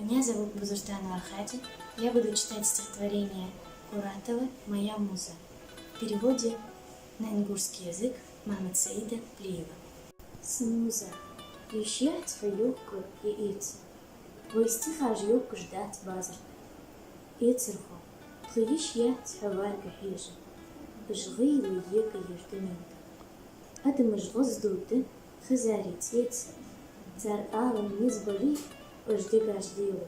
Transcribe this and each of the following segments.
Меня зовут Бузуртанова Архади. Я буду читать стихотворение Куратова «Моя муза» в переводе на ингушский язык Мамед Саида Плиева. Смуза, ющиять фаюкку и ицы. Войстихаж юкку ждать базарка. Ицерхо, тлыищиять хаварка хижа. Жгылы ека еждуминка. Адымыж воздуты, хазарить ицы. Цар алым низбали, ождегаш дилы.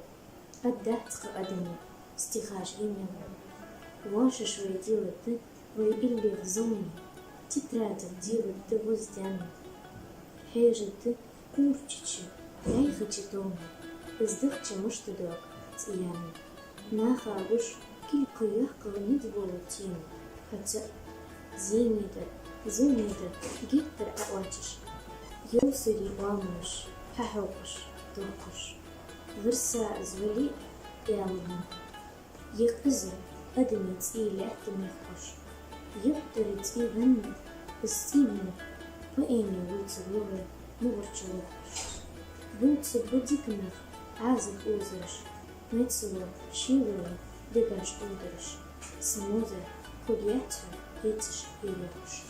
Отдатка адыми, стихаж именно. Вашишь вы делы ты, вы или в зоне. Тетрадок делы ты воздяны. Хейжи ты курчичи, я хочу дома. Издыхча муштыдок, цияны. Наха агуш килькуях каланит болу тему. Хотя зимида, зумида, гиттер аочиш. Юсури уамуш, хахокуш, докуш. Вырса звали ялган. Якызы, адымец и лятымехуш. Юптерец и ваннет, истинно, по имя вулцы главы, муворчулухуш. Вулцы будикнах, азык узырыш. Мецело, щилово, дыгаш ударыш. Смуза, худятю, ицыш и лехуш.